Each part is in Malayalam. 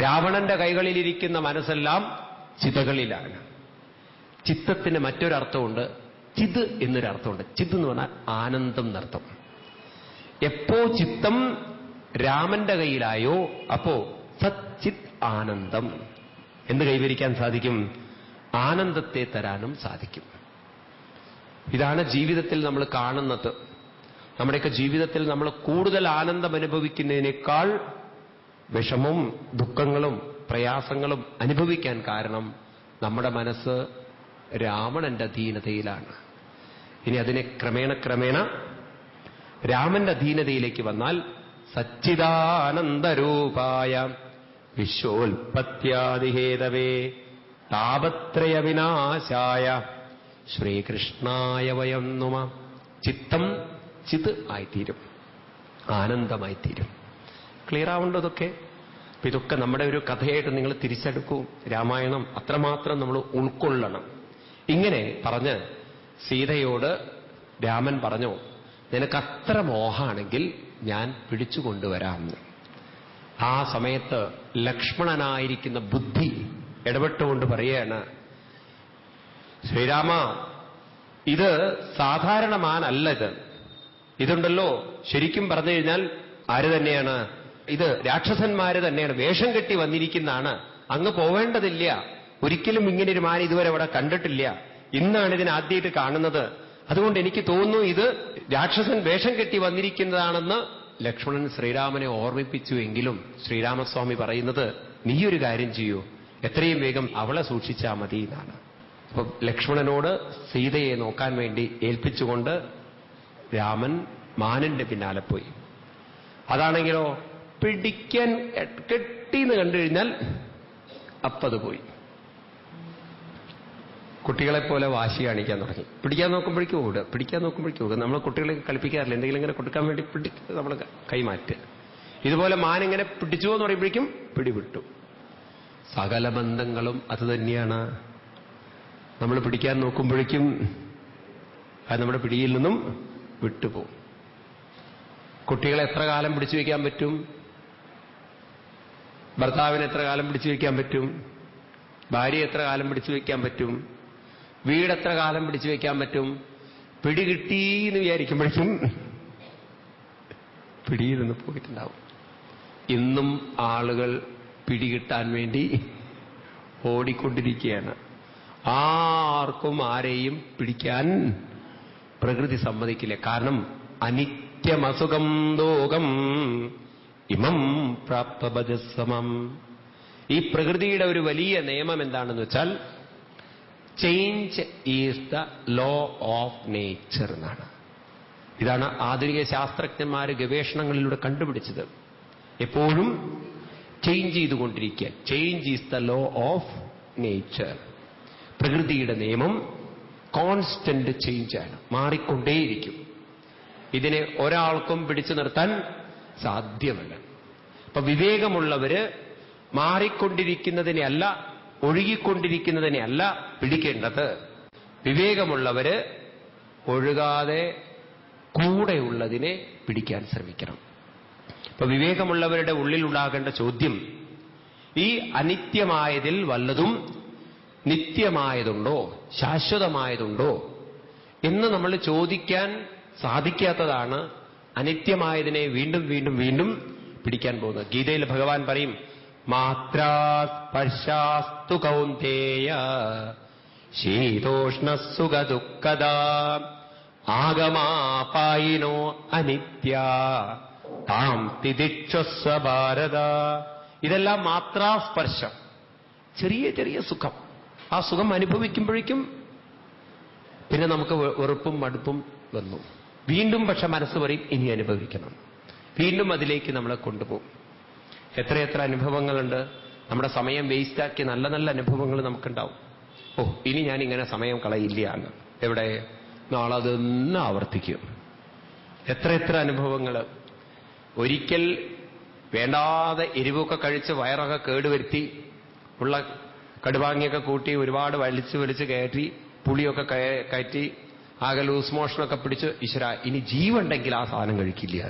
രാവണന്റെ കൈകളിലിരിക്കുന്ന മനസ്സെല്ലാം ചിതകളിലാണ്. ചിത്തത്തിന് മറ്റൊരർത്ഥമുണ്ട്, ചിത് എന്നൊരർത്ഥമുണ്ട്. ചിത് എന്ന് പറഞ്ഞാൽ ആനന്ദം എന്നർത്ഥം. എപ്പോ ചിത്തം രാമന്റെ കയ്യിലായോ അപ്പോ സച്ചിത് ആനന്ദം. എന്ത് കൈവരിക്കാൻ സാധിക്കും? ആനന്ദത്തെ തരാനും സാധിക്കും. ഇതാണ് ജീവിതത്തിൽ നമ്മൾ കാണുന്നത്. നമ്മുടെയൊക്കെ ജീവിതത്തിൽ നമ്മൾ കൂടുതൽ ആനന്ദം അനുഭവിക്കുന്നതിനേക്കാൾ വിഷമവും ദുഃഖങ്ങളും പ്രയാസങ്ങളും അനുഭവിക്കാൻ കാരണം നമ്മുടെ മനസ്സ് രാവണന്റെ അധീനതയിലാണ്. ഇനി അതിനെ ക്രമേണ രാമന്റെ അധീനതയിലേക്ക് വന്നാൽ സച്ചിദാനന്ദരൂപായ വിശ്വോൽപത്യാദിഹേതവേ താപത്രയ വിനാശായ ശ്രീകൃഷ്ണായ വയം നുമ. ചിത്തം ചിത് ആയിത്തീരും, ആനന്ദമായിത്തീരും. ക്ലിയർ ആവേണ്ടതൊക്കെ. ഇതൊക്കെ നമ്മുടെ ഒരു കഥയായിട്ട് നിങ്ങൾ തിരിച്ചെടുക്കൂ. രാമായണം അത്രമാത്രം നമ്മൾ ഉൾക്കൊള്ളണം. ഇങ്ങനെ പറഞ്ഞ് സീതയോട് രാമൻ പറഞ്ഞു, നിനക്കത്ര മോഹാണെങ്കിൽ ഞാൻ പിടിച്ചു കൊണ്ടുവരാമെന്ന്. ആ സമയത്ത് ലക്ഷ്മണനായിരിക്കുന്ന ബുദ്ധി ഇടപെട്ടുകൊണ്ട് പറയുകയാണ്, ശ്രീരാമ, ഇത് സാധാരണ മാനല്ല. ഇതുണ്ടല്ലോ ശരിക്കും പറഞ്ഞു കഴിഞ്ഞാൽ ആര് തന്നെയാണ്? ഇത് രാക്ഷസന്മാര് തന്നെയാണ്, വേഷം കെട്ടി വന്നിരിക്കുന്നതാണ്. അങ്ങ് പോവേണ്ടതില്ല. ഒരിക്കലും ഇങ്ങനൊരു മാൻ ഇതുവരെ അവിടെ കണ്ടിട്ടില്ല. ഇന്നാണ് ഇതിനാദ്യമായിട്ട് കാണുന്നത്. അതുകൊണ്ട് എനിക്ക് തോന്നുന്നു ഇത് രാക്ഷസൻ വേഷം കെട്ടി വന്നിരിക്കുന്നതാണെന്ന് ലക്ഷ്മണൻ ശ്രീരാമനെ ഓർമ്മിപ്പിച്ചുവെങ്കിലും ശ്രീരാമസ്വാമി പറയുന്നത്, നീയൊരു കാര്യം ചെയ്യൂ, എത്രയും വേഗം അവളെ സൂക്ഷിച്ചാൽ മതി എന്നാണ്. അപ്പൊ ലക്ഷ്മണനോട് സീതയെ നോക്കാൻ വേണ്ടി ഏൽപ്പിച്ചുകൊണ്ട് രാമൻ മാനിന്റെ പിന്നാലെ പോയി. അതാണെങ്കിലോ പിടിക്കാൻ കെട്ടിന്ന് കണ്ടു കഴിഞ്ഞാൽ അപ്പത് പോയി. കുട്ടികളെ പോലെ വാശി കാണിക്കാൻ തുടങ്ങി. പിടിക്കാൻ നോക്കുമ്പോഴേക്കും ഓടുക, പിടിക്കാൻ നോക്കുമ്പോഴേക്കും ഓടുക. നമ്മൾ കുട്ടികളെ കളിപ്പിക്കാറില്ല, എന്തെങ്കിലും ഇങ്ങനെ കൊടുക്കാൻ വേണ്ടി നമ്മൾ കൈമാറ്റുക. ഇതുപോലെ മാനിങ്ങനെ പിടിച്ചു എന്ന് പറയുമ്പോഴേക്കും പിടിവിട്ടു. സകല ബന്ധങ്ങളും അത് തന്നെയാണ്. നമ്മൾ പിടിക്കാൻ നോക്കുമ്പോഴേക്കും അത് നമ്മുടെ പിടിയിൽ നിന്നും വിട്ടുപോകും. കുട്ടികളെ എത്ര കാലം പിടിച്ചു വയ്ക്കാൻ പറ്റും? ഭർത്താവിനെ എത്ര കാലം പിടിച്ചു വയ്ക്കാൻ പറ്റും? ഭാര്യയെ എത്ര കാലം പിടിച്ചു വയ്ക്കാൻ പറ്റും? വീടെത്ര കാലം പിടിച്ചു വയ്ക്കാൻ പറ്റും? പിടി കിട്ടീന്ന് വിചാരിക്കുമ്പോഴേക്കും പിടിയിൽ നിന്ന് പോയിട്ടുണ്ടാവും. ഇന്നും ആളുകൾ പിടികിട്ടാൻ വേണ്ടി ഓടിക്കൊണ്ടിരിക്കുകയാണ്. ആർക്കും ആരെയും പിടിക്കാൻ പ്രകൃതി സമ്മതിക്കില്ല. കാരണം അനിത്യമസുഖം ലോകം ഇമം പ്രാപ്തഭജസമം. ഈ പ്രകൃതിയുടെ ഒരു വലിയ നിയമം എന്താണെന്ന് വെച്ചാൽ change is the law of nature എന്നാണ്. ഇതാണ് ആധുനിക ശാസ്ത്രജ്ഞന്മാർ ഗവേഷണങ്ങളിലൂടെ കണ്ടുപിടിച്ചത്. എപ്പോഴും ചേഞ്ച് ചെയ്തുകൊണ്ടിരിക്കുക. Change is the law of nature. പ്രകൃതിയുടെ നിയമം കോൺസ്റ്റന്റ് ചേഞ്ചാണ്, മാറിക്കൊണ്ടേയിരിക്കും. ഇതിനെ ഒരാൾക്കും പിടിച്ചു നിർത്താൻ സാധ്യമല്ല. അപ്പൊ വിവേകമുള്ളവര് മാറിക്കൊണ്ടിരിക്കുന്നതിനെ അല്ല, ഒഴുകിക്കൊണ്ടിരിക്കുന്നതിനെ അല്ല പിടിക്കേണ്ടത്. വിവേകമുള്ളവര് ഒഴുകാതെ കൂടെയുള്ളതിനെ പിടിക്കാൻ ശ്രമിക്കണം. അപ്പൊ വിവേകമുള്ളവരുടെ ഉള്ളിലുണ്ടാകേണ്ട ചോദ്യം, ഈ അനിത്യമായതിൽ വല്ലതും നിത്യമായതുണ്ടോ, ശാശ്വതമായതുണ്ടോ എന്ന് നമ്മൾ ചോദിക്കാൻ സാധിക്കാത്തതാണ് അനിത്യമായതിനെ വീണ്ടും വീണ്ടും വീണ്ടും പിടിക്കാൻ പോകുന്നത്. ഗീതയിൽ ഭഗവാൻ പറയും, മാത്രാ സ്പർശാസ്തു കൗന്തേയ ശീതോഷ്ണസുഖദുഃഖദാ ആഗമാപായിനോ അനിത്യ താം തിദിക്ഷസ്വ ഭാരത. ഇതെല്ലാം മാത്രാസ്പർശം, ചെറിയ ചെറിയ സുഖം. ആ സുഖം അനുഭവിക്കുമ്പോഴേക്കും പിന്നെ നമുക്ക് വെറുപ്പും മടുപ്പും വന്നു. വീണ്ടും പക്ഷെ മനസ്സ് പറയും ഇനി അനുഭവിക്കണം. വീണ്ടും അതിലേക്ക് നമ്മളെ കൊണ്ടുപോകും. എത്രയെത്ര അനുഭവങ്ങളുണ്ട്. നമ്മുടെ സമയം വേസ്റ്റാക്കിയ നല്ല നല്ല അനുഭവങ്ങൾ നമുക്കുണ്ടാവും. ഓ, ഇനി ഞാൻ ഇങ്ങനെ സമയം കളയില്ല എന്ന്. എവിടെ? നാളെ അതൊന്നും ആവർത്തിക്കും. എത്രയെത്ര അനുഭവങ്ങൾ. ഒരിക്കൽ വേണ്ടാതെ എരിവൊക്കെ കഴിച്ച് വയറൊക്കെ കേടുവരുത്തി ഉള്ള കടുവാങ്ങിയൊക്കെ കൂട്ടി ഒരുപാട് വലിച്ച് കയറ്റി പുളിയൊക്കെ കയറ്റി ആകെ ലൂസ് മോഷനൊക്കെ പിടിച്ച് ഈശ്വര ഇനി ജീവുണ്ടെങ്കിൽ ആ സാധനം കഴിക്കില്ല.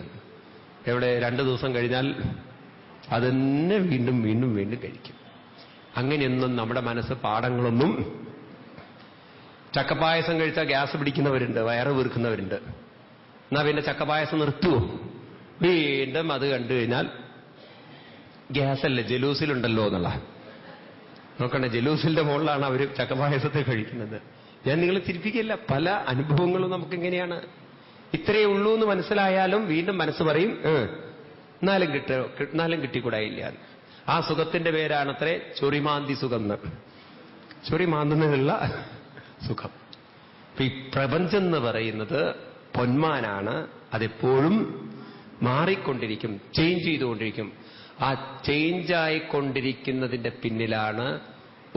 എവിടെ? 2 ദിവസം കഴിഞ്ഞാൽ അതന്നെ വീണ്ടും വീണ്ടും വീണ്ടും കഴിക്കും. അങ്ങനെയൊന്നും നമ്മുടെ മനസ്സ് പാഠങ്ങളൊന്നും. ചക്കപ്പായസം കഴിച്ചാൽ ഗ്യാസ് പിടിക്കുന്നവരുണ്ട്, വയറ് വീർക്കുന്നവരുണ്ട്. എന്നാ പിന്നെ ചക്കപ്പായസം നിർത്തുവോ? വീണ്ടും അത് കണ്ടു കഴിഞ്ഞാൽ ഗ്യാസല്ലേ, ജലൂസിലുണ്ടല്ലോ എന്നുള്ള. നോക്കണേ, ജലൂസിന്റെ മുകളിലാണ് അവർ ചക്കപ്പായസത്തെ കഴിക്കുന്നത്. ഞാൻ നിങ്ങളെ തിരിപ്പിക്കില്ല. പല അനുഭവങ്ങളും നമുക്കിങ്ങനെയാണ്. ഇത്രയേ ഉള്ളൂ എന്ന് മനസ്സിലായാലും വീണ്ടും മനസ്സ് പറയും എന്നാലും കിട്ടിക്കൂടായില്ല. ആ സുഖത്തിന്റെ പേരാണത്രേ ചൊറിമാന്തി സുഖം എന്ന്. ചൊറിമാന്തുന്നതിനുള്ള സുഖം. ഈ പ്രപഞ്ചം എന്ന് പറയുന്നത് പൊന്മാനാണ്. അതെപ്പോഴും മാറിക്കൊണ്ടിരിക്കും, ചേഞ്ച് ചെയ്തുകൊണ്ടിരിക്കും. ആ ചേഞ്ചായിക്കൊണ്ടിരിക്കുന്നതിന്റെ പിന്നിലാണ്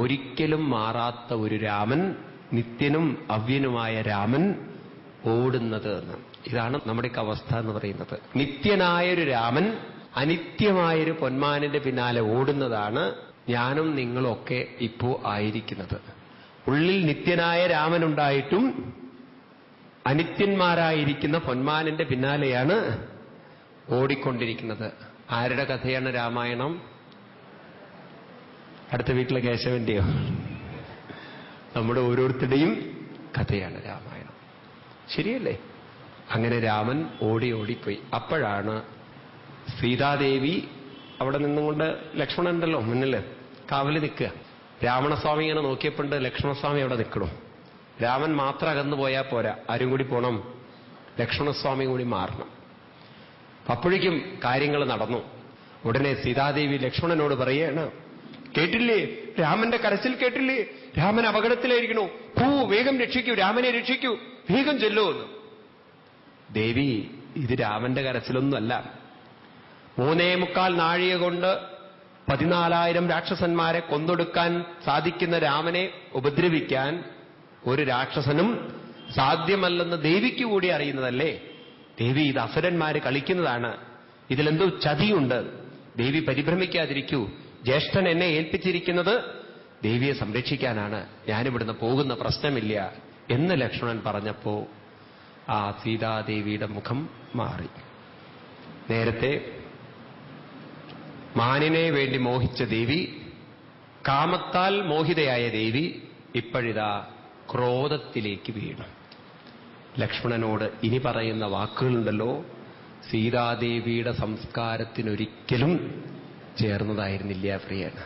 ഒരിക്കലും മാറാത്ത ഒരു രാമൻ, നിത്യനും അവ്യനുമായ രാമൻ ഓടുന്നത് എന്ന്. ഇതാണ് നമ്മുടെയൊക്കെ അവസ്ഥ എന്ന് പറയുന്നത്. നിത്യനായൊരു രാമൻ അനിത്യമായൊരു പൊന്മാനിന്റെ പിന്നാലെ ഓടുന്നതാണ് ഞാനും നിങ്ങളൊക്കെ ഇപ്പോ ആയിരിക്കുന്നത്. ഉള്ളിൽ നിത്യനായ രാമനുണ്ടായിട്ടും അനിത്യന്മാരായിരിക്കുന്ന പൊന്മാനിന്റെ പിന്നാലെയാണ് ഓടിക്കൊണ്ടിരിക്കുന്നത്. ആരുടെ കഥയാണ് രാമായണം? അടുത്ത വീട്ടിലെ കേശവന്റെയോ? നമ്മുടെ ഓരോരുത്തരുടെയും കഥയാണ് രാമായണം. ശരിയല്ലേ? അങ്ങനെ രാമൻ ഓടി ഓടിപ്പോയി. അപ്പോഴാണ് സീതാദേവി അവിടെ നിന്നുകൊണ്ട്, ലക്ഷ്മണൻ ഉണ്ടല്ലോ മുന്നില് കാവല് നിൽക്കുക. രാവണസ്വാമി ഇങ്ങനെ നോക്കിയപ്പോണ്ട് ലക്ഷ്മണസ്വാമി അവിടെ നിൽക്കണോ? രാമൻ മാത്രം അകന്നു പോയാൽ പോരാ, ആരും കൂടി പോണം, ലക്ഷ്മണസ്വാമി കൂടി മാറണം. അപ്പോഴേക്കും കാര്യങ്ങൾ നടന്നു. ഉടനെ സീതാദേവി ലക്ഷ്മണനോട് പറയാണ്, കേട്ടില്ലേ രാമന്റെ കരച്ചിൽ കേട്ടില്ലേ? രാമൻ അപകടത്തിലായിരിക്കണു, വേഗം രക്ഷിക്കൂ, രാമനെ രക്ഷിക്കൂ, വേഗം ചെല്ലൂ എന്ന്. ദേവി, ഇത് രാമന്റെ കരച്ചിലൊന്നുമല്ല. 3.25 നാഴിക കൊണ്ട് 14,000 രാക്ഷസന്മാരെ കൊന്നൊടുക്കാൻ സാധിക്കുന്ന രാമനെ ഉപദ്രവിക്കാൻ ഒരു രാക്ഷസനും സാധ്യമല്ലെന്ന് ദേവിക്ക് കൂടി അറിയുന്നതല്ലേ? ദേവി, ഇത് അസുരന്മാര് കളിക്കുന്നതാണ്, ഇതിലെന്തോ ചതിയുണ്ട്. ദേവി പരിഭ്രമിക്കാതിരിക്കൂ. ജ്യേഷ്ഠൻ എന്നെ ഏൽപ്പിച്ചിരിക്കുന്നത് ദേവിയെ സംരക്ഷിക്കാനാണ്, ഞാനിവിടുന്ന് പോകുന്ന പ്രശ്നമില്ല എന്ന് ലക്ഷ്മണൻ പറഞ്ഞപ്പോ ആ സീതാദേവിയുടെ മുഖം മാറി. നേരത്തെ മാനിനെ വേണ്ടി മോഹിച്ച ദേവി, കാമത്താൽ മോഹിതയായ ദേവി ഇപ്പോഴിതാ ക്രോധത്തിലേക്ക് വീണു. ലക്ഷ്മണനോട് ഇനി പറയുന്ന വാക്കുകളുണ്ടല്ലോ, സീതാദേവിയുടെ സംസ്കാരത്തിനൊരിക്കലും ചേർന്നതായിരുന്നില്ല പ്രിയന്.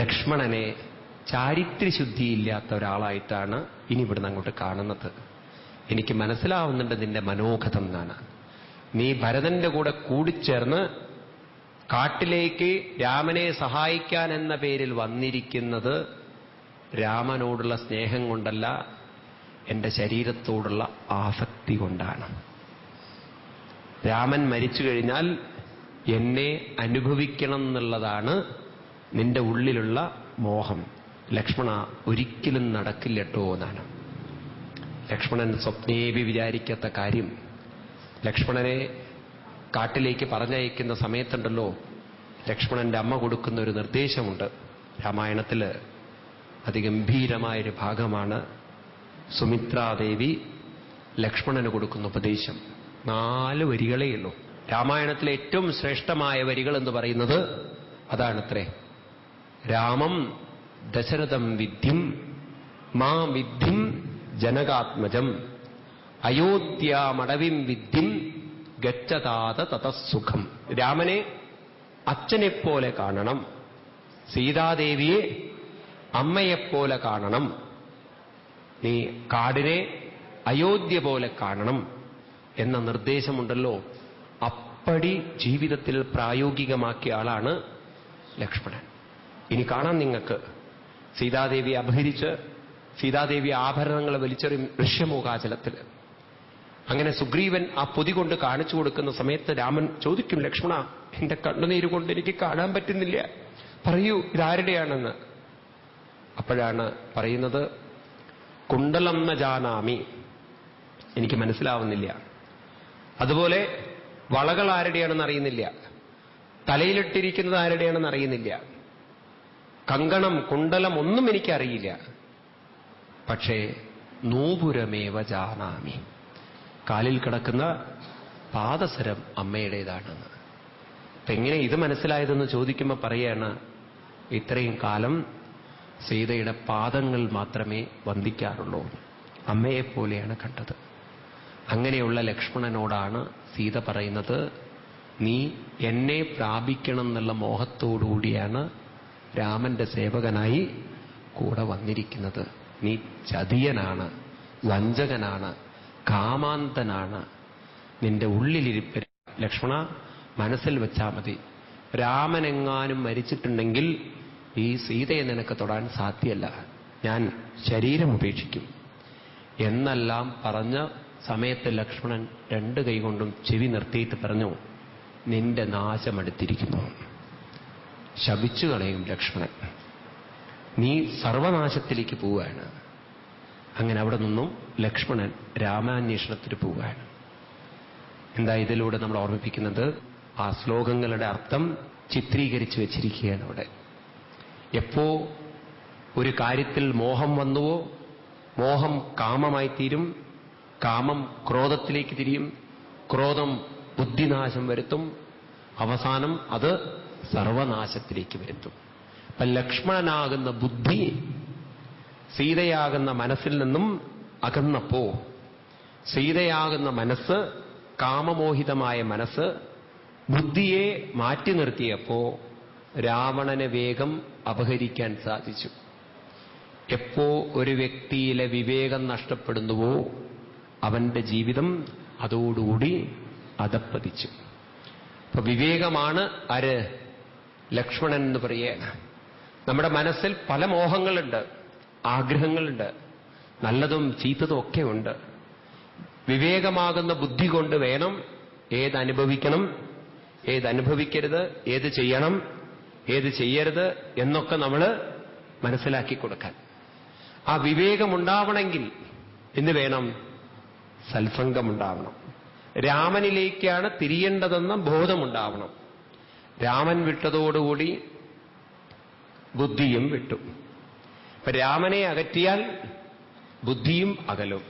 ലക്ഷ്മണനെ ചാരിത്രശുദ്ധിയില്ലാത്ത ഒരാളായിട്ടാണ് ഇനി ഇവിടുന്ന് അങ്ങോട്ട് കാണുന്നത്. എനിക്ക് മനസ്സിലാവുന്നുണ്ട് നിന്റെ മനോഗതം എന്നാണ്. നീ ഭരതന്റെ കൂടെ കൂടിച്ചേർന്ന് കാട്ടിലേക്ക് രാമനെ സഹായിക്കാൻ എന്ന പേരിൽ വന്നിരിക്കുന്നത് രാമനോടുള്ള സ്നേഹം കൊണ്ടല്ല, എന്റെ ശരീരത്തോടുള്ള ആസക്തി കൊണ്ടാണ്. രാമൻ മരിച്ചു കഴിഞ്ഞാൽ എന്നെ അനുഭവിക്കണം എന്നുള്ളതാണ് നിന്റെ ഉള്ളിലുള്ള മോഹം. ലക്ഷ്മണ, ഒരിക്കലും നടക്കില്ലട്ടോ എന്നാണ്. ലക്ഷ്മണൻ സ്വപ്നേവി വിചാരിക്കാത്ത കാര്യം. ലക്ഷ്മണനെ കാട്ടിലേക്ക് പറഞ്ഞയക്കുന്ന സമയത്തുണ്ടല്ലോ, ലക്ഷ്മണന്റെ അമ്മ കൊടുക്കുന്ന ഒരു നിർദ്ദേശമുണ്ട് രാമായണത്തില്. അതിഗംഭീരമായൊരു ഭാഗമാണ് സുമിത്രാദേവി ലക്ഷ്മണന് കൊടുക്കുന്ന ഉപദേശം. 4 വരികളേ ഉള്ളൂ. രാമായണത്തിലെ ഏറ്റവും ശ്രേഷ്ഠമായ വരികൾ എന്ന് പറയുന്നത് അതാണത്രേ. രാമം ദശരഥം വിദ്ധിം മാ വിദ്ധിം ജനകാത്മജം അയോധ്യാമടവിം വിദ്ധിം ഗച്ഛതാത തതസുഖം. രാമനെ അച്ഛനെപ്പോലെ കാണണം, സീതാദേവിയെ അമ്മയെപ്പോലെ കാണണം, നീ കാടിനെ അയോധ്യ പോലെ കാണണം എന്ന നിർദ്ദേശമുണ്ടല്ലോ, അപ്പടി ജീവിതത്തിൽ പ്രായോഗികമാക്കിയ ആളാണ് ലക്ഷ്മണൻ. ഇനി കാണാം നിങ്ങൾക്ക്. സീതാദേവി അപഹരിച്ച് സീതാദേവി ആഭരണങ്ങൾ വലിച്ചെറിയും ഋഷ്യമൂകാചലത്തിൽ. അങ്ങനെ സുഗ്രീവൻ ആ പൊതി കൊണ്ട് കാണിച്ചു കൊടുക്കുന്ന സമയത്ത് രാമൻ ചോദിക്കും, ലക്ഷ്മണ, എന്റെ കണ്ണുനീര് കൊണ്ട് എനിക്ക് കാണാൻ പറ്റുന്നില്ല, പറയൂ ഇതാരുടെയാണെന്ന്. അപ്പോഴാണ് പറയുന്നത്, കുണ്ടലം ന ജാനാമി, എനിക്ക് മനസ്സിലാവുന്നില്ല. അതുപോലെ വളകൾ ആരുടെയാണെന്ന് അറിയുന്നില്ല, തലയിലിട്ടിരിക്കുന്നത് ആരുടെയാണെന്ന് അറിയുന്നില്ല, കങ്കണം കുണ്ടലം ഒന്നും എനിക്കറിയില്ല. പക്ഷേ നൂപുരമേവ ജാനാമി, കാലിൽ കിടക്കുന്ന പാദസരം അമ്മയുടേതാണെന്ന്. അപ്പൊ എങ്ങനെ ഇത് മനസ്സിലായതെന്ന് ചോദിക്കുമ്പോൾ പറയാണ്, ഇത്രയും കാലം സീതയുടെ പാദങ്ങൾ മാത്രമേ വന്ദിക്കാറുള്ളൂ, അമ്മയെപ്പോലെയാണ് കണ്ടത്. അങ്ങനെയുള്ള ലക്ഷ്മണനോടാണ് സീത പറയുന്നത്, നീ എന്നെ പ്രാപിക്കണം എന്നുള്ള മോഹത്തോടുകൂടിയാണ് രാമന്റെ സേവകനായി കൂടെ വന്നിരിക്കുന്നത്. നീ ചതിയനാണ്, വഞ്ചകനാണ്, കാമാന്തനാണ്. നിന്റെ ഉള്ളിലിരിപ്പ് ലക്ഷ്മണ മനസ്സിൽ വെച്ചാൽ മതി. രാമനെങ്ങാനും മരിച്ചിട്ടുണ്ടെങ്കിൽ ഈ സീതയെ നിനക്ക് തൊടാൻ സാധ്യമല്ല, ഞാൻ ശരീരം ഉപേക്ഷിക്കും എന്നെല്ലാം പറഞ്ഞ സമയത്ത് ലക്ഷ്മണൻ രണ്ട് കൈകൊണ്ടും ചെവി നിർത്തിയിട്ട് പറഞ്ഞു, നിന്റെ നാശമെടുത്തിരിക്കുന്നു. ശപിച്ചു കളയും ലക്ഷ്മണൻ, നീ സർവനാശത്തിലേക്ക് പോവുകയാണ്. അങ്ങനെ അവിടെ നിന്നും ലക്ഷ്മണൻ രാമാന്വേഷണത്തിന് പോവുകയാണ്. എന്താ ഇതിലൂടെ നമ്മൾ ഓർമ്മിപ്പിക്കുന്നത്? ആ ശ്ലോകങ്ങളുടെ അർത്ഥം ചിത്രീകരിച്ചു വെച്ചിരിക്കുകയാണ് അവിടെ. എപ്പോ ഒരു കാര്യത്തിൽ മോഹം വന്നുവോ, മോഹം കാമമായി തീരും, കാമം ക്രോധത്തിലേക്ക് തിരിയും, ക്രോധം ബുദ്ധിനാശം വരുത്തും, അവസാനം അത് സർവനാശത്തിലേക്ക് വരുത്തും. അപ്പൊ ലക്ഷ്മണനാകുന്ന ബുദ്ധി സീതയാകുന്ന മനസ്സിൽ നിന്നും അകന്നപ്പോ, സീതയാകുന്ന മനസ്സ്, കാമമോഹിതമായ മനസ്സ് ബുദ്ധിയെ മാറ്റി നിർത്തിയപ്പോ രാവണനെ വേഗം അപഹരിക്കാൻ സാധിച്ചു. എപ്പോ ഒരു വ്യക്തിയിലെ വിവേകം നഷ്ടപ്പെടുന്നുവോ അവന്റെ ജീവിതം അതോടുകൂടി അധപ്പതിച്ചു. അപ്പൊ വിവേകമാണ് ആര്? ലക്ഷ്മണൻ എന്ന് പറയുക. നമ്മുടെ മനസ്സിൽ പല മോഹങ്ങളുണ്ട്, ആഗ്രഹങ്ങളുണ്ട്, നല്ലതും ചീത്തതും ഒക്കെ ഉണ്ട്. വിവേകമാകുന്ന ബുദ്ധി കൊണ്ട് വേണം ഏതനുഭവിക്കണം, ഏതനുഭവിക്കരുത്, ഏത് ചെയ്യണം, ഏത് ചെയ്യരുത് എന്നൊക്കെ നമ്മൾ മനസ്സിലാക്കി കൊടുക്കാൻ. ആ വിവേകമുണ്ടാവണമെങ്കിൽ എന്ത് വേണം? സത്സംഗമുണ്ടാവണം. രാമനിലേക്കാണ് തിരിയേണ്ടതെന്ന ബോധമുണ്ടാവണം. രാമൻ വിട്ടതോടുകൂടി ബുദ്ധിയും വിട്ടു. ഇപ്പൊ രാമനെ അകറ്റിയാൽ ബുദ്ധിയും അകലും.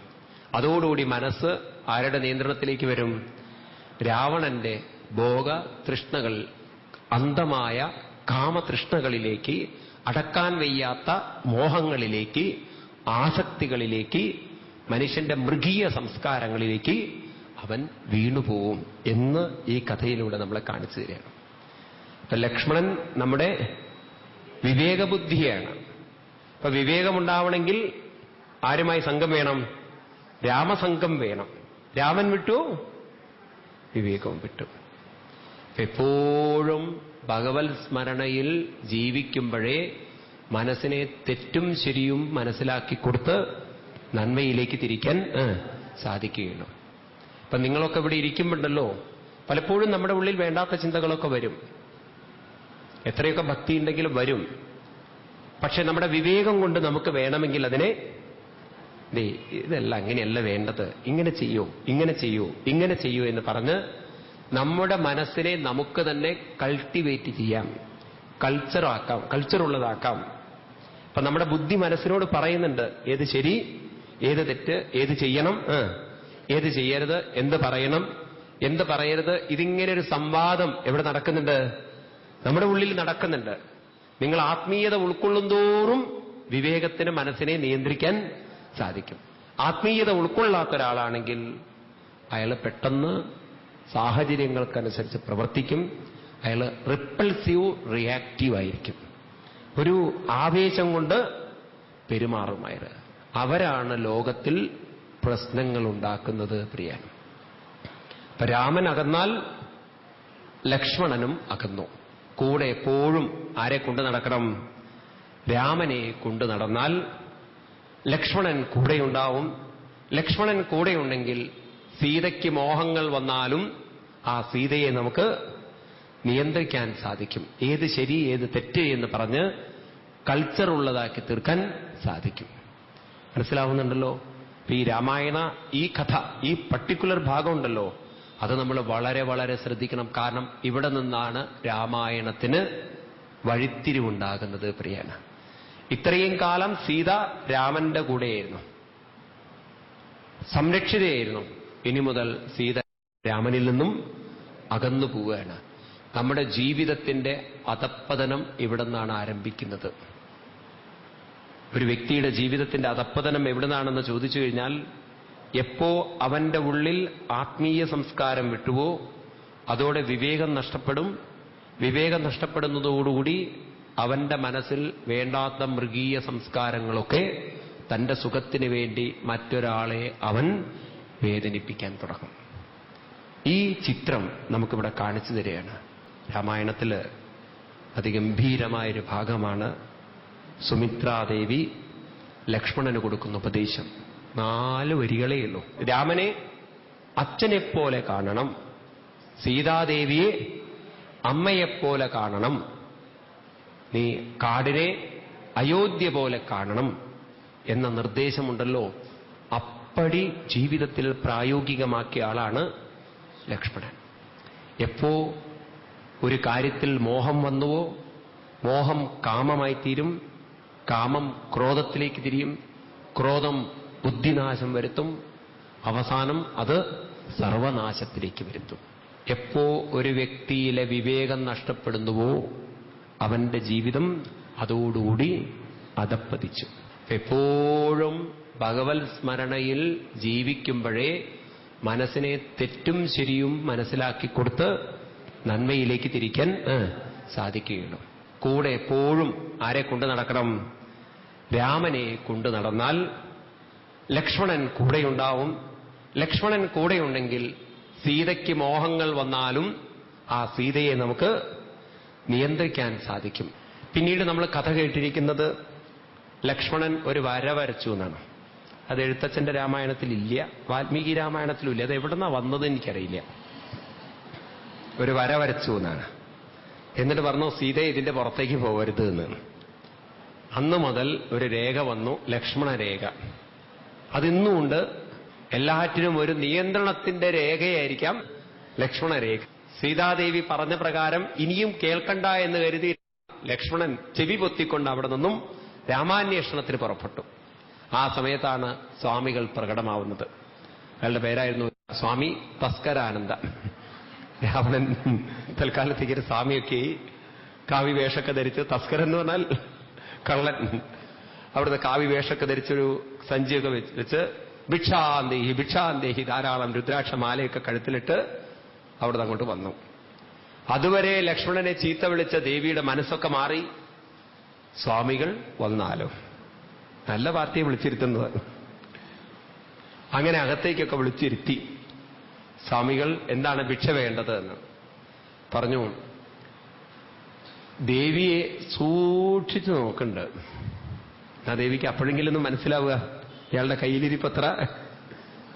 അതോടുകൂടി മനസ്സ് ആരുടെ നിയന്ത്രണത്തിലേക്ക് വരും? രാവണന്റെ ഭോഗ തൃഷ്ണകൾ, അന്ധമായ കാമതൃഷ്ണകളിലേക്ക്, അടക്കാൻ വയ്യാത്ത മോഹങ്ങളിലേക്ക്, ആസക്തികളിലേക്ക്, മനുഷ്യന്റെ മൃഗീയ സംസ്കാരങ്ങളിലേക്ക് അവൻ വീണുപോവും എന്ന് ഈ കഥയിലൂടെ നമ്മളെ കാണിച്ചു തരികയാണ്. അപ്പൊ ലക്ഷ്മണൻ നമ്മുടെ വിവേകബുദ്ധിയാണ്. അപ്പൊ വിവേകമുണ്ടാവണമെങ്കിൽ ആരുമായി സംഘം വേണം? രാമസംഘം വേണം. രാമൻ വിട്ടു, വിവേകവും വിട്ടു. എപ്പോഴും ഭഗവത് സ്മരണയിൽ ജീവിക്കുമ്പോഴേ മനസ്സിനെ തെറ്റും ശരിയും മനസ്സിലാക്കി കൊടുത്ത് നന്മയിലേക്ക് തിരിക്കാൻ സാധിക്കുകയുള്ളൂ. അപ്പൊ നിങ്ങളൊക്കെ ഇവിടെ ഇരിക്കുമ്പോണ്ടല്ലോ, പലപ്പോഴും നമ്മുടെ ഉള്ളിൽ വേണ്ടാത്ത ചിന്തകളൊക്കെ വരും. എത്രയൊക്കെ ഭക്തി ഉണ്ടെങ്കിലും വരും. പക്ഷെ നമ്മുടെ വിവേകം കൊണ്ട് നമുക്ക് വേണമെങ്കിൽ അതിനെ ഇതല്ല, അങ്ങനെയല്ല വേണ്ടത്, ഇങ്ങനെ ചെയ്യൂ, ഇങ്ങനെ ചെയ്യൂ, ഇങ്ങനെ ചെയ്യൂ എന്ന് പറഞ്ഞ് നമ്മുടെ മനസ്സിനെ നമുക്ക് തന്നെ കൾട്ടിവേറ്റ് ചെയ്യാം, കൾച്ചറാക്കാം, കൾച്ചറുള്ളതാക്കാം. അപ്പൊ നമ്മുടെ ബുദ്ധി മനസ്സിനോട് പറയുന്നുണ്ട് ഏത് ശരി, ഏത് തെറ്റ്, ഏത് ചെയ്യണം, ഏത് ചെയ്യരുത്, എന്ത് പറയണം, എന്ത് പറയരുത്. ഇതിങ്ങനെ ഒരു സംവാദം എവിടെ നടക്കുന്നുണ്ട്? നമ്മുടെ ഉള്ളിൽ നടക്കുന്നുണ്ട്. നിങ്ങൾ ആത്മീയത ഉൾക്കൊള്ളുന്തോറും വിവേകത്തിന് മനസ്സിനെ നിയന്ത്രിക്കാൻ സാധിക്കും. ആത്മീയത ഉൾക്കൊള്ളാത്ത ഒരാളാണെങ്കിൽ അയാൾ പെട്ടെന്ന് സാഹചര്യങ്ങൾക്കനുസരിച്ച് പ്രവർത്തിക്കും. അയാൾ റിപ്പൾസീവ് റിയാക്റ്റീവ് ആയിരിക്കും. ഒരു ആവേശം കൊണ്ട് പെരുമാറും. അവരാണ് ലോകത്തിൽ പ്രശ്നങ്ങൾ ഉണ്ടാക്കുന്നത്. പ്രിയൻ, ഇപ്പൊ രാമൻ അകന്നാൽ ലക്ഷ്മണനും അകന്നു. കൂടെ എപ്പോഴും ആരെ കൊണ്ട് നടക്കണം? രാമനെ കൊണ്ട് നടന്നാൽ ലക്ഷ്മണൻ കൂടെയുണ്ടാവും. ലക്ഷ്മണൻ കൂടെയുണ്ടെങ്കിൽ സീതയ്ക്ക് മോഹങ്ങൾ വന്നാലും ആ സീതയെ നമുക്ക് നിയന്ത്രിക്കാൻ സാധിക്കും. ഏത് ശരി, ഏത് തെറ്റ് എന്ന് പറഞ്ഞ് കൾച്ചറുള്ളതാക്കി തീർക്കാൻ സാധിക്കും. മനസ്സിലാവുന്നുണ്ടല്ലോ? ഈ രാമായണ, ഈ കഥ, ഈ പർട്ടിക്കുലർ ഭാഗം ഉണ്ടല്ലോ, അത് നമ്മൾ വളരെ വളരെ ശ്രദ്ധിക്കണം. കാരണം ഇവിടെ നിന്നാണ് രാമായണത്തിന് വഴിത്തിരിവുണ്ടാകുന്നത്. പ്രിയാണ്, ഇത്രയും കാലം സീത രാമന്റെ കൂടെയായിരുന്നു, സംരക്ഷിതയായിരുന്നു. ഇനി മുതൽ സീത രാമനിൽ നിന്നും അകന്നു പോവുകയാണ്. നമ്മുടെ ജീവിതത്തിന്റെ അധപ്പതനം ഇവിടെ നിന്നാണ് ആരംഭിക്കുന്നത്. ഒരു വ്യക്തിയുടെ ജീവിതത്തിന്റെ അധപ്പതനം എവിടെ നിന്നാണെന്ന് ചോദിച്ചു കഴിഞ്ഞാൽ, എപ്പോ അവന്റെ ഉള്ളിൽ ആത്മീയ സംസ്കാരം വിട്ടുവോ അതോടെ വിവേകം നഷ്ടപ്പെടും. വിവേകം നഷ്ടപ്പെടുന്നതോടുകൂടി അവന്റെ മനസ്സിൽ വേണ്ടാത്ത മൃഗീയ സംസ്കാരങ്ങളൊക്കെ തന്റെ സുഖത്തിന് വേണ്ടി മറ്റൊരാളെ അവൻ വേദനിപ്പിക്കാൻ തുടങ്ങും. ഈ ചിത്രം നമുക്കിവിടെ കാണിച്ചു തരികയാണ്. രാമായണത്തില് അതിഗംഭീരമായൊരു ഭാഗമാണ് സുമിത്രാദേവി ലക്ഷ്മണന് കൊടുക്കുന്ന ഉപദേശം. 4 വരികളേ ഉള്ളൂ. രാമനെ അച്ഛനെപ്പോലെ കാണണം, സീതാദേവിയെ അമ്മയെപ്പോലെ കാണണം, നീ കാടിനെ അയോധ്യ പോലെ കാണണം എന്ന നിർദ്ദേശമുണ്ടല്ലോ, അപ്പടി ജീവിതത്തിൽ പ്രായോഗികമാക്കിയ ആളാണ് ലക്ഷ്മണൻ. എപ്പോ ഒരു കാര്യത്തിൽ മോഹം വന്നുവോ മോഹം കാമമായി തീരും, കാമം ക്രോധത്തിലേക്ക് തിരിയും, ക്രോധം ബുദ്ധിനാശം വരുത്തും, അവസാനം അത് സർവനാശത്തിലേക്ക് വരുത്തും. എപ്പോ ഒരു വ്യക്തിയിലെ വിവേകം നഷ്ടപ്പെടുന്നുവോ അവന്റെ ജീവിതം അതോടുകൂടി അധപ്പതിച്ചു. എപ്പോഴും ഭഗവത് സ്മരണയിൽ ജീവിക്കുമ്പോഴേ മനസ്സിനെ തെറ്റും ശരിയും മനസ്സിലാക്കിക്കൊടുത്ത് നന്മയിലേക്ക് തിരിക്കാൻ സാധിക്കുകയുള്ളൂ. കൂടെ എപ്പോഴും ആരെ കൊണ്ടു നടക്കണം? രാമനെ കൊണ്ടു നടന്നാൽ ലക്ഷ്മണൻ കൂടെയുണ്ടാവും. ലക്ഷ്മണൻ കൂടെയുണ്ടെങ്കിൽ സീതയ്ക്ക് മോഹങ്ങൾ വന്നാലും ആ സീതയെ നമുക്ക് നിയന്ത്രിക്കാൻ സാധിക്കും. പിന്നീട് നമ്മൾ കഥ കേട്ടിരിക്കുന്നത് ലക്ഷ്മണൻ ഒരു വര വരച്ചു എന്നാണ്. അത് എഴുത്തച്ഛന്റെ രാമായണത്തിലില്ല, വാൽമീകി രാമായണത്തിലുമില്ല. അത് എവിടുന്നാ വന്നത് എനിക്കറിയില്ല. ഒരു വര വരച്ചു എന്നാണ്. എന്നിട്ട് പറഞ്ഞു, സീത ഇതിന്റെ പുറത്തേക്ക് പോകരുത് എന്ന്. അന്ന് മുതൽ ഒരു രേഖ വന്നു, ലക്ഷ്മണ രേഖ. അതിന്നുമുണ്ട്. എല്ലാറ്റിനും ഒരു നിയന്ത്രണത്തിന്റെ രേഖയായിരിക്കാം ലക്ഷ്മണ രേഖ. സീതാദേവി പറഞ്ഞ പ്രകാരം ഇനിയും കേൾക്കണ്ട എന്ന് കരുതി ലക്ഷ്മണൻ ചെവി പൊത്തിക്കൊണ്ട് അവിടെ നിന്നും രാമാന്വേഷണത്തിന് പുറപ്പെട്ടു. ആ സമയത്താണ് സ്വാമികൾ പ്രകടമാവുന്നത്. അയാളുടെ പേരായിരുന്നു സ്വാമി തസ്കരാനന്ദ. രാവണൻ തൽക്കാലത്തേക്ക് ഒരു സ്വാമിയൊക്കെ കാവ്യവേഷമൊക്കെ ധരിച്ച്, തസ്കരൻ എന്ന് പറഞ്ഞാൽ കള്ളൻ, അവിടുത്തെ കാവ്യവേഷമൊക്കെ ധരിച്ചൊരു സഞ്ചിയൊക്കെ വെച്ച് ഭിക്ഷാന്തേഹി ഭിക്ഷാന്തേഹി ധാരാളം രുദ്രാക്ഷമാലയൊക്കെ കഴുത്തിലിട്ട് അവിടുന്ന് അങ്ങോട്ട് വന്നു. അതുവരെ ലക്ഷ്മണനെ ചീത്ത വിളിച്ച ദേവിയുടെ മനസ്സൊക്കെ മാറി. സ്വാമികൾ വന്നാലോ, നല്ല പാർട്ടിയെ വിളിച്ചിരുത്തുന്നത്. അങ്ങനെ അകത്തേക്കൊക്കെ വിളിച്ചിരുത്തി. സ്വാമികൾ എന്താണ് ഭിക്ഷ വേണ്ടത് എന്ന് പറഞ്ഞു. ദേവിയെ സൂക്ഷിച്ചു നോക്കുന്നുണ്ട്. ആ ദേവിക്ക് അപ്പോഴെങ്കിലും ഒന്ന് മനസ്സിലാവുക ഇയാളുടെ കയ്യിലിരിപ്പത്ര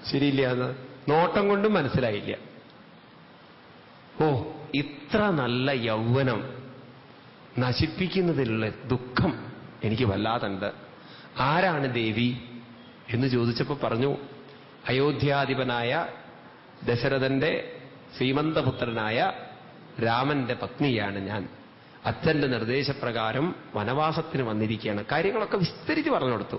ശരിയില്ല എന്ന്. നോട്ടം കൊണ്ടും മനസ്സിലായില്ല. ഓ, ഇത്ര നല്ല യൗവനം നശിപ്പിക്കുന്നതിലുള്ള ദുഃഖം എനിക്ക് വല്ലാതുണ്ട്. ആരാണ് ദേവി എന്ന് ചോദിച്ചപ്പോൾ പറഞ്ഞു, അയോധ്യാധിപനായ ദശരഥന്റെ ശ്രീമന്തപുത്രനായ രാമന്റെ പത്നിയാണ് ഞാൻ. അച്ഛന്റെ നിർദ്ദേശപ്രകാരം വനവാസത്തിന് വന്നിരിക്കുകയാണ്. കാര്യങ്ങളൊക്കെ വിസ്തരിച്ച് പറഞ്ഞു കൊടുത്തു.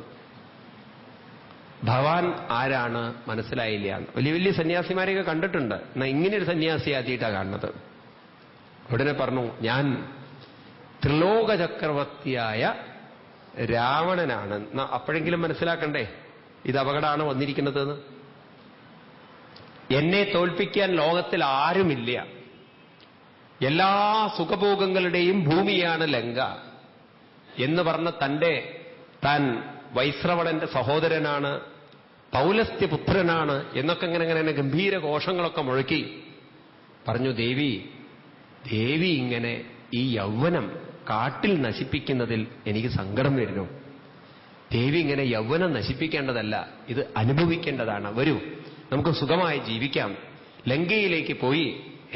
ഭഗവാൻ ആരാണ് മനസ്സിലായില്ല. വലിയ വലിയ സന്യാസിമാരെയൊക്കെ കണ്ടിട്ടുണ്ട്, എന്നാൽ ഇങ്ങനെയൊരു സന്യാസി ആദ്യമായിട്ടാണ് കാണുന്നത്. ഉടനെ പറഞ്ഞു, ഞാൻ ത്രിലോക ചക്രവർത്തിയായ രാവണനാണ്. അപ്പോഴെങ്കിലും മനസ്സിലാക്കണ്ടേ ഇത് അപകടമാണ് വന്നിരിക്കുന്നതെന്ന്. എന്നെ തോൽപ്പിക്കാൻ ലോകത്തിൽ ആരുമില്ല. എല്ലാ സുഖഭോഗങ്ങളുടെയും ഭൂമിയാണ് ലങ്ക എന്ന് പറഞ്ഞ താൻ വൈശ്രവണന്റെ സഹോദരനാണ്, പൗലസ്ത്യപുത്രനാണ് എന്നൊക്കെ ഇങ്ങനെ ഗംഭീര ഘോഷങ്ങളൊക്കെ മുഴക്കി പറഞ്ഞു. ദേവി ഇങ്ങനെ ഈ യൗവനം കാട്ടിൽ നശിപ്പിക്കുന്നതിൽ എനിക്ക് സങ്കടം വരുന്നു. ദേവി ഇങ്ങനെ യൗവനം നശിപ്പിക്കേണ്ടതല്ല, ഇത് അനുഭവിക്കേണ്ടതാണ്. വരൂ, നമുക്ക് സുഖമായി ജീവിക്കാം. ലങ്കയിലേക്ക് പോയി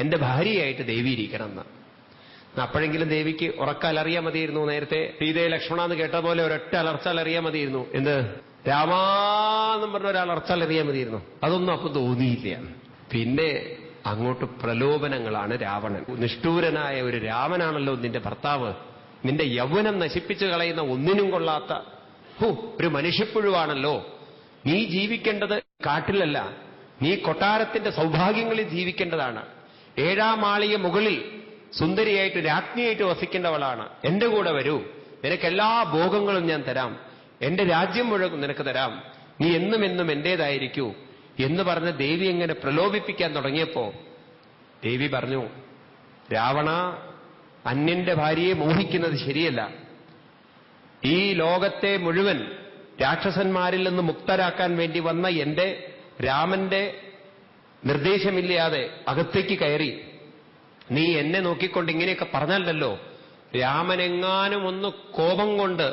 എന്റെ ഭാര്യയായിട്ട് ദേവി ഇരിക്കണം എന്ന്. അപ്പോഴെങ്കിലും ദേവിക്ക് ഉറക്കാൽ അറിയാൻ മതിയിരുന്നു. നേരത്തെ സീതയെ ലക്ഷ്മണ എന്ന് കേട്ട പോലെ ഒരൊറ്റ അലർച്ചാൽ അറിയാൻ മതിയിരുന്നു. എന്ത് രാമാന്നും പറഞ്ഞ ഒരലർച്ചാൽ അറിയാൻ മതിയിരുന്നു. അതൊന്നും അപ്പം തോന്നിയില്ല. പിന്നെ അങ്ങോട്ട് പ്രലോഭനങ്ങളാണ് രാവണൻ. നിഷ്ഠൂരനായ ഒരു രാമനാണല്ലോ നിന്റെ ഭർത്താവ്. നിന്റെ യൗവനം നശിപ്പിച്ചു കളയുന്ന ഒന്നിനും കൊള്ളാത്ത ഒരു മനുഷ്യപ്പുഴുവാണല്ലോ. നീ ജീവിക്കേണ്ടത് കാട്ടിലല്ല, നീ കൊട്ടാരത്തിന്റെ സൗഭാഗ്യങ്ങളിൽ ജീവിക്കേണ്ടതാണ്. 7-ാം മാളിക മുകളിൽ സുന്ദരിയായിട്ട് രാജ്ഞിയായിട്ട് വസിക്കേണ്ടവളാണ്. എന്റെ കൂടെ വരൂ, നിനക്ക് എല്ലാ ഭോഗങ്ങളും ഞാൻ തരാം, എന്റെ രാജ്യം മുഴുവൻ നിനക്ക് തരാം, നീ എന്നും എന്നും എന്റേതായിരിക്കൂ എന്ന് പറഞ്ഞ് ദേവി എങ്ങനെ പ്രലോഭിപ്പിക്കാൻ തുടങ്ങിയപ്പോ ദേവി പറഞ്ഞു, രാവണ, അന്യന്റെ ഭാര്യയെ മോഹിക്കുന്നത് ശരിയല്ല. ഈ ലോകത്തെ മുഴുവൻ രാക്ഷസന്മാരിൽ നിന്ന് മുക്തരാക്കാൻ വേണ്ടി വന്ന എന്റെ രാമന്റെ നിർദ്ദേശമില്ലാതെ അകത്തേക്ക് കയറി നീ എന്നെ നോക്കിക്കൊണ്ട് ഇങ്ങനെയൊക്കെ പറഞ്ഞല്ലോ, രാമനെങ്ങാനും ഒന്ന് കോപം കൊണ്ട്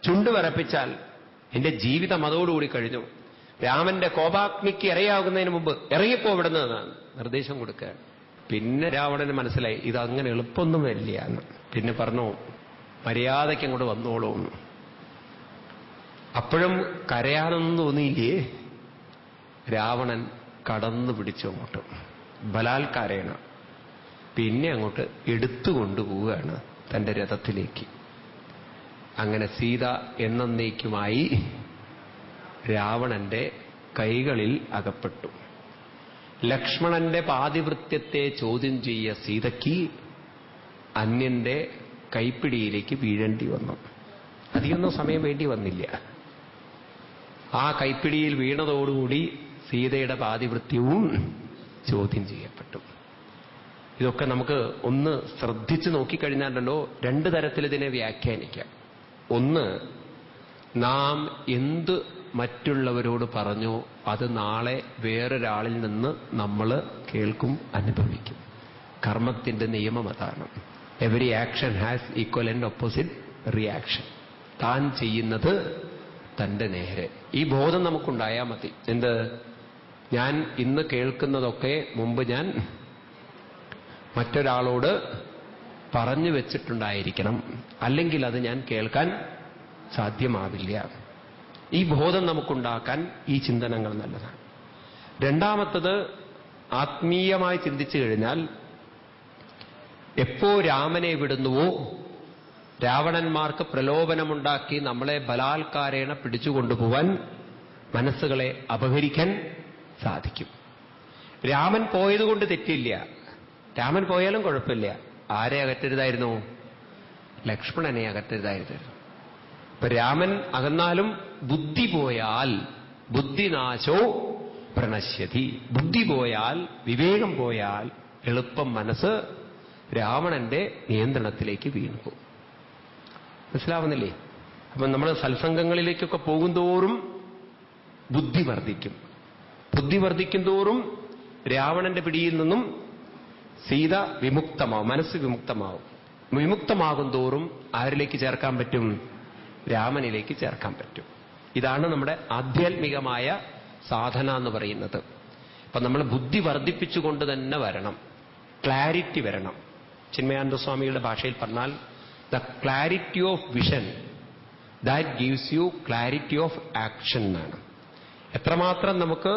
ചുണ്ടുവരപ്പിച്ചാൽ എന്റെ ജീവിതം അതോടുകൂടി കഴിഞ്ഞു. രാമന്റെ കോപാഗ്നിക്ക് ഇരയാകുന്നതിന് മുമ്പ് ഇറങ്ങിപ്പോ ഇവിടുന്ന് എന്നാണ് നിർദ്ദേശം കൊടുക്കുക. പിന്നെ രാവണന് മനസ്സിലായി ഇതങ്ങനെ എളുപ്പമൊന്നും വരില്ല എന്ന്. പിന്നെ പറഞ്ഞു, മര്യാദയ്ക്ക് അങ്ങോട്ട് വന്നോളൂ. അപ്പോഴും കരയാനൊന്നും തോന്നിയില്ലേ? രാവണൻ കടന്നു പിടിച്ചു അങ്ങോട്ട് ബലാത്കാരേണ. പിന്നെ അങ്ങോട്ട് എടുത്തുകൊണ്ടുപോവുകയാണ് തന്റെ രഥത്തിലേക്ക്. അങ്ങനെ സീത എന്നേക്കുമായി രാവണന്റെ കൈകളിൽ അകപ്പെട്ടു. ലക്ഷ്മണന്റെ പാതിവൃത്യത്തെ ചോദ്യം ചെയ്യ സീതയ്ക്ക് അന്യന്റെ കൈപ്പിടിയിലേക്ക് വീഴേണ്ടി വന്നു. അധികമൊന്നും സമയം വേണ്ടി വന്നില്ല. ആ കൈപ്പിടിയിൽ വീണതോടുകൂടി സീതയുടെ പാതിവൃത്യവും ചോദ്യം ചെയ്യപ്പെട്ടു. ഇതൊക്കെ നമുക്ക് ഒന്ന് ശ്രദ്ധിച്ചു നോക്കിക്കഴിഞ്ഞാലല്ലോ രണ്ട് തരത്തിൽ ഇതിനെ വ്യാഖ്യാനിക്കാം. ഒന്ന്, നാം എന്ത് മറ്റുള്ളവരോട് പറഞ്ഞോ അത് നാളെ വേറൊരാളിൽ നിന്ന് നമ്മൾ കേൾക്കും, അനുഭവിക്കും. കർമ്മത്തിന്റെ നിയമം അതാണ്. Every action has equal and opposite reaction. താൻ ചെയ്യുന്നത് തന്റെ നേരെ. ഈ ബോധം നമുക്കുണ്ടായാൽ മതി. എന്ത്? ഞാൻ ഇന്ന് കേൾക്കുന്നതൊക്കെ മുമ്പ് ഞാൻ മറ്റൊരാളോട് പറഞ്ഞു വെച്ചിട്ടുണ്ടായിരിക്കണം, അല്ലെങ്കിൽ അത് ഞാൻ കേൾക്കാൻ സാധ്യമാവില്ല. ഈ ബോധം നമുക്കുണ്ടാക്കാൻ ഈ ചിന്തനങ്ങൾ നല്ലതാണ്. രണ്ടാമത്തത്, ആത്മീയമായി ചിന്തിച്ചു കഴിഞ്ഞാൽ എപ്പോ രാമനെ വിടുന്നുവോ രാവണന്മാർക്ക് പ്രലോഭനമുണ്ടാക്കി നമ്മളെ ബലാത്കാരേണ പിടിച്ചുകൊണ്ടുപോവാൻ, മനസ്സുകളെ അപഹരിക്കാൻ സാധിക്കും. രാമൻ പോയതുകൊണ്ട് തെറ്റില്ല. രാമൻ പോയാലും കുഴപ്പമില്ല. ആരെ അകറ്റരുതായിരുന്നു? ലക്ഷ്മണനെ അകറ്റരുതായിരുന്നു. ഇപ്പൊ രാമൻ അകന്നാലും ബുദ്ധി പോയാൽ ബുദ്ധിനാശോ പ്രണശ്യതി. ബുദ്ധി പോയാൽ, വിവേകം പോയാൽ എളുപ്പം മനസ്സ് രാവണന്റെ നിയന്ത്രണത്തിലേക്ക് വീണുപോകും. മനസ്സിലാവുന്നില്ലേ? അപ്പൊ നമ്മൾ സത്സംഗങ്ങളിലേക്കൊക്കെ പോകുന്തോറും ബുദ്ധി വർദ്ധിക്കും. ബുദ്ധി വർദ്ധിക്കും തോറും രാവണന്റെ പിടിയിൽ നിന്നും സീത വിമുക്തമാവും, മനസ്സ് വിമുക്തമാവും. വിമുക്തമാകും തോറും ആരിലേക്ക് ചേർക്കാൻ പറ്റും? രാമനിലേക്ക് ചേർക്കാൻ പറ്റും. ഇതാണ് നമ്മുടെ ആധ്യാത്മികമായ സാധന എന്ന് പറയുന്നത്. അപ്പൊ നമ്മൾ ബുദ്ധി വർദ്ധിപ്പിച്ചുകൊണ്ട് തന്നെ വരണം, ക്ലാരിറ്റി വരണം. ചിന്മയാനന്ദ സ്വാമികളുടെ ഭാഷയിൽ പറഞ്ഞാൽ, the clarity of vision that gives you clarity of action എന്നാണ്. എത്രമാത്രം നമുക്ക്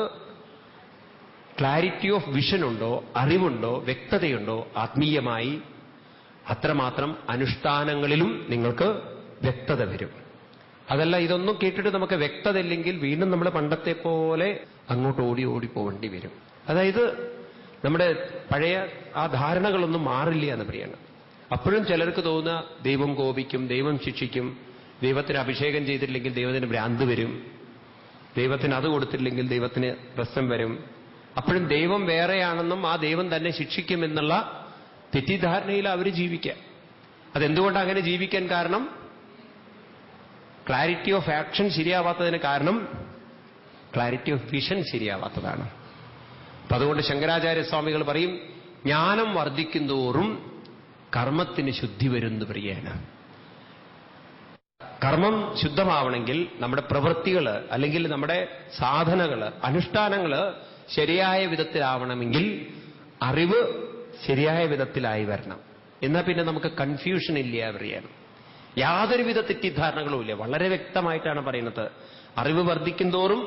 ക്ലാരിറ്റി ഓഫ് വിഷൻ ഉണ്ടോ, അറിവുണ്ടോ, വ്യക്തതയുണ്ടോ ആത്മീയമായി, അത്രമാത്രം അനുഷ്ഠാനങ്ങളിലും നിങ്ങൾക്ക് വ്യക്തത വരും. അതല്ല, ഇതൊന്നും കേട്ടിട്ട് നമുക്ക് വ്യക്തത ഇല്ലെങ്കിൽ വീണ്ടും നമ്മൾ പണ്ടത്തെ പോലെ അങ്ങോട്ട് ഓടി ഓടി പോകേണ്ടി വരും. അതായത് നമ്മുടെ പഴയ ആ ധാരണകളൊന്നും മാറില്ല എന്ന് പറയണം. അപ്പോഴും ചിലർക്ക് തോന്നുക ദൈവം കോപിക്കും, ദൈവം ശിക്ഷിക്കും, ദൈവത്തിന് അഭിഷേകം ചെയ്തിട്ടില്ലെങ്കിൽ ദൈവത്തിന് ഭ്രാന്ത് വരും, ദൈവത്തിന് അത് കൊടുത്തില്ലെങ്കിൽ ദൈവത്തിന് പ്രശ്നം വരും. അപ്പോഴും ദൈവം വേറെയാണെന്നും ആ ദൈവം തന്നെ ശിക്ഷിക്കുമെന്നുള്ള തെറ്റിദ്ധാരണയിൽ അവർ ജീവിക്കുക. അതെന്തുകൊണ്ടാണ് അങ്ങനെ ജീവിക്കാൻ കാരണം? ക്ലാരിറ്റി ഓഫ് ആക്ഷൻ ശരിയാവാത്തതിന് കാരണം ക്ലാരിറ്റി ഓഫ് വിഷൻ ശരിയാവാത്തതാണ്. അപ്പൊ അതുകൊണ്ട് ശങ്കരാചാര്യസ്വാമികൾ പറയും, ജ്ഞാനം വർദ്ധിക്കുന്തോറും കർമ്മത്തിന് ശുദ്ധി വരുന്നു പ്രിയേണ. കർമ്മം ശുദ്ധമാവണമെങ്കിൽ നമ്മുടെ പ്രവൃത്തികൾ അല്ലെങ്കിൽ നമ്മുടെ സാധനകൾ, അനുഷ്ഠാനങ്ങൾ ശരിയായ വിധത്തിലാവണമെങ്കിൽ അറിവ് ശരിയായ വിധത്തിലായി വരണം. എന്നാൽ പിന്നെ നമുക്ക് കൺഫ്യൂഷൻ ഇല്ല പ്രിയേണ. യാതൊരുവിധ തെറ്റിദ്ധാരണകളും ഇല്ല. വളരെ വ്യക്തമായിട്ടാണ് പറയുന്നത്. അറിവ് വർദ്ധിക്കുന്തോറും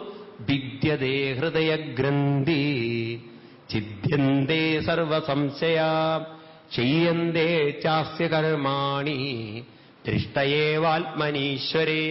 ഭിദ്യതേ ഹൃദയഗ്രന്ഥി ഛിദ്യന്തേ സർവസംശയ ചെയ്യന്തേ ചാസ്യ കർമാണി ദൃഷ്ടയേവാത്മനീശ്വരേ.